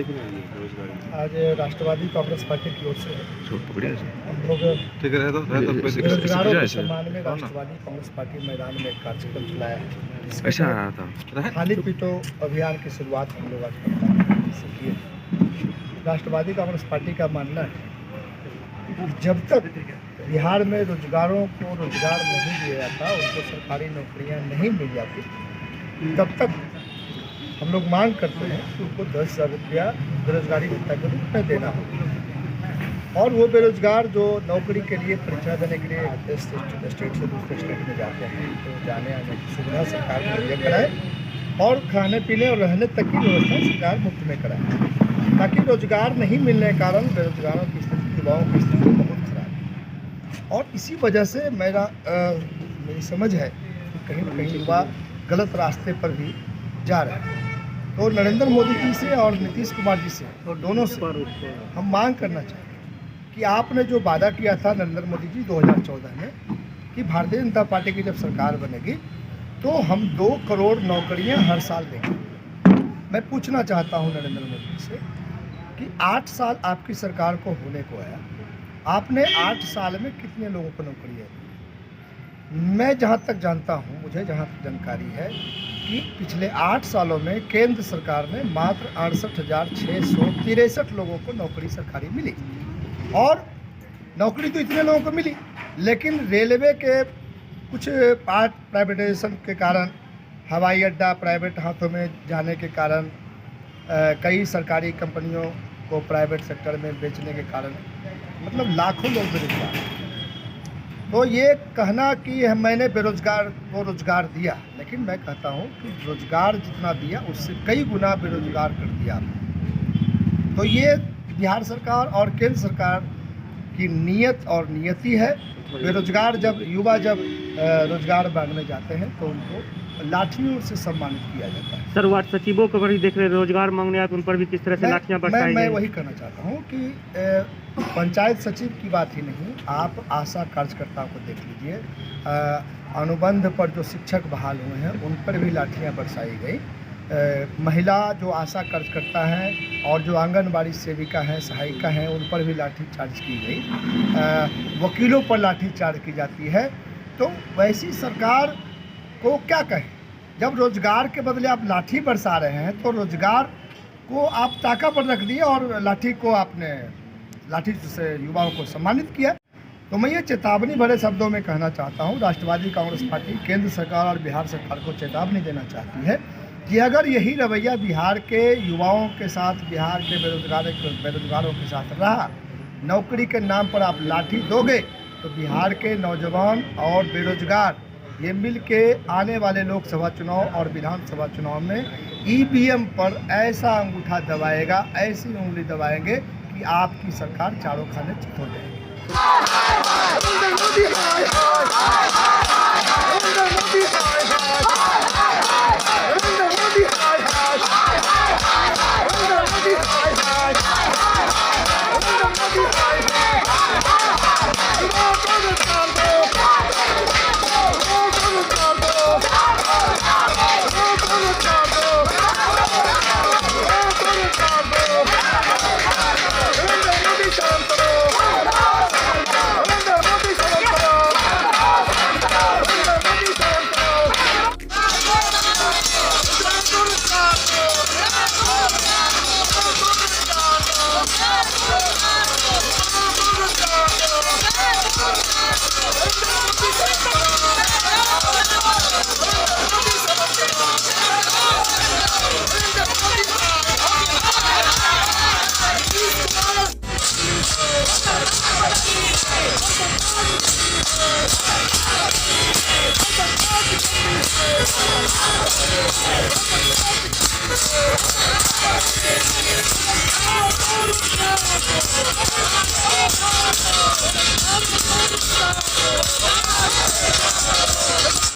देख रहे हैं ये बेरोजगारी? आज राष्ट्रवादी कांग्रेस पार्टी की ओर से हम लोग ठीक है तो बेरोजगारों के सम्मान में राष्ट्रवादी कांग्रेस पार्टी मैदान में एक कार्यक्रम चलाया है, जिसमें ऐसा आया था खाली पीटो अभियान की शुरुआत हम लोग आज करते से किए। राष्ट्रवादी कांग्रेस पार्टी का मानना है कि जब तक बिहार में रोजगारों को रोजगार नहीं दिया जाता, उनको सरकारी नौकरियां नहीं मिल जाती, तब तक हम लोग मांग करते हैं कि उनको 10,000 रुपया बेरोजगारी भत्ता के रूप में देना होगा। और वो बेरोजगार जो नौकरी के लिए परीक्षा देने के लिए स्टेट से दूसरे स्टेट में जाते हैं, तो जाने आने की सुविधा सरकार मुहैया कराए और खाने पीने और रहने तक की व्यवस्था सरकार मुफ्त में कराए, ताकि रोजगार नहीं मिलने के कारण बेरोजगारों की स्थिति, युवाओं की स्थिति बहुत खराब है। और इसी वजह से मेरी समझ है कि कहीं न कहीं युवा गलत रास्ते पर भी जा रहे हैं। तो नरेंद्र मोदी जी से और नीतीश कुमार जी से, और दोनों से हम मांग करना चाहेंगे कि आपने जो वादा किया था नरेंद्र मोदी जी 2014 में कि भारतीय जनता पार्टी की जब सरकार बनेगी तो हम 2 करोड़ नौकरियां हर साल देंगे। मैं पूछना चाहता हूं नरेंद्र मोदी जी से कि 8 साल आपकी सरकार को होने को आया, आपने 8 साल में कितने लोगों को नौकरियाँ दी? मैं जहाँ तक जानता हूँ, मुझे जहाँ तक जानकारी है कि पिछले 8 सालों में केंद्र सरकार ने मात्र 68,663 लोगों को नौकरी सरकारी मिली। और नौकरी तो इतने लोगों को मिली, लेकिन रेलवे के कुछ पार्ट प्राइवेटाइजेशन के कारण, हवाई अड्डा प्राइवेट हाथों में जाने के कारण, कई सरकारी कंपनियों को प्राइवेट सेक्टर में बेचने के कारण मतलब लाखों लोग बेरोजगार। तो ये कहना कि मैंने बेरोजगार को रोजगार दिया, लेकिन मैं कहता हूँ कि रोजगार जितना दिया उससे कई गुना बेरोजगार कर दिया आपने। तो ये बिहार सरकार और केंद्र सरकार की नीयत और नियति है। बेरोजगार जब युवा जब रोजगार मांगने जाते हैं तो उनको लाठियों से सम्मानित किया जाता है। सर, वार्ड सचिवों को भी देख रहे रोजगार मांगने आए तो उन पर भी किस तरह से लाठियां बरसाई गई? मैं वही कहना चाहता हूँ कि पंचायत सचिव की बात ही नहीं, आप आशा कार्यकर्ताओं को देख लीजिए। अनुबंध पर जो शिक्षक बहाल हुए हैं उन पर भी लाठियां बरसाई गई। महिला जो आशा कार्यकर्ता हैं और जो आंगनबाड़ी सेविका हैं, सहायिका हैं, उन पर भी लाठीचार्ज की गई। वकीलों पर लाठीचार्ज की जाती है। तो वैसी सरकार को क्या कहें? जब रोजगार के बदले आप लाठी बरसा रहे हैं तो रोजगार को आप ताका पर रख दिए और लाठी को आपने लाठी से युवाओं को सम्मानित किया। तो मैं ये चेतावनी भरे शब्दों में कहना चाहता हूँ, राष्ट्रवादी कांग्रेस पार्टी केंद्र सरकार और बिहार सरकार को चेतावनी देना चाहती है कि अगर यही रवैया बिहार के युवाओं के साथ, बिहार के बेरोजगारों के साथ रहा, नौकरी के नाम पर आप लाठी दोगे, तो बिहार के नौजवान और बेरोजगार ये मिल के आने वाले लोकसभा चुनाव और विधानसभा चुनाव में ईवीएम पर ऐसा अंगूठा दबाएगा, ऐसी उंगली दबाएंगे कि आपकी सरकार चारों खाने चित हो जाएगी।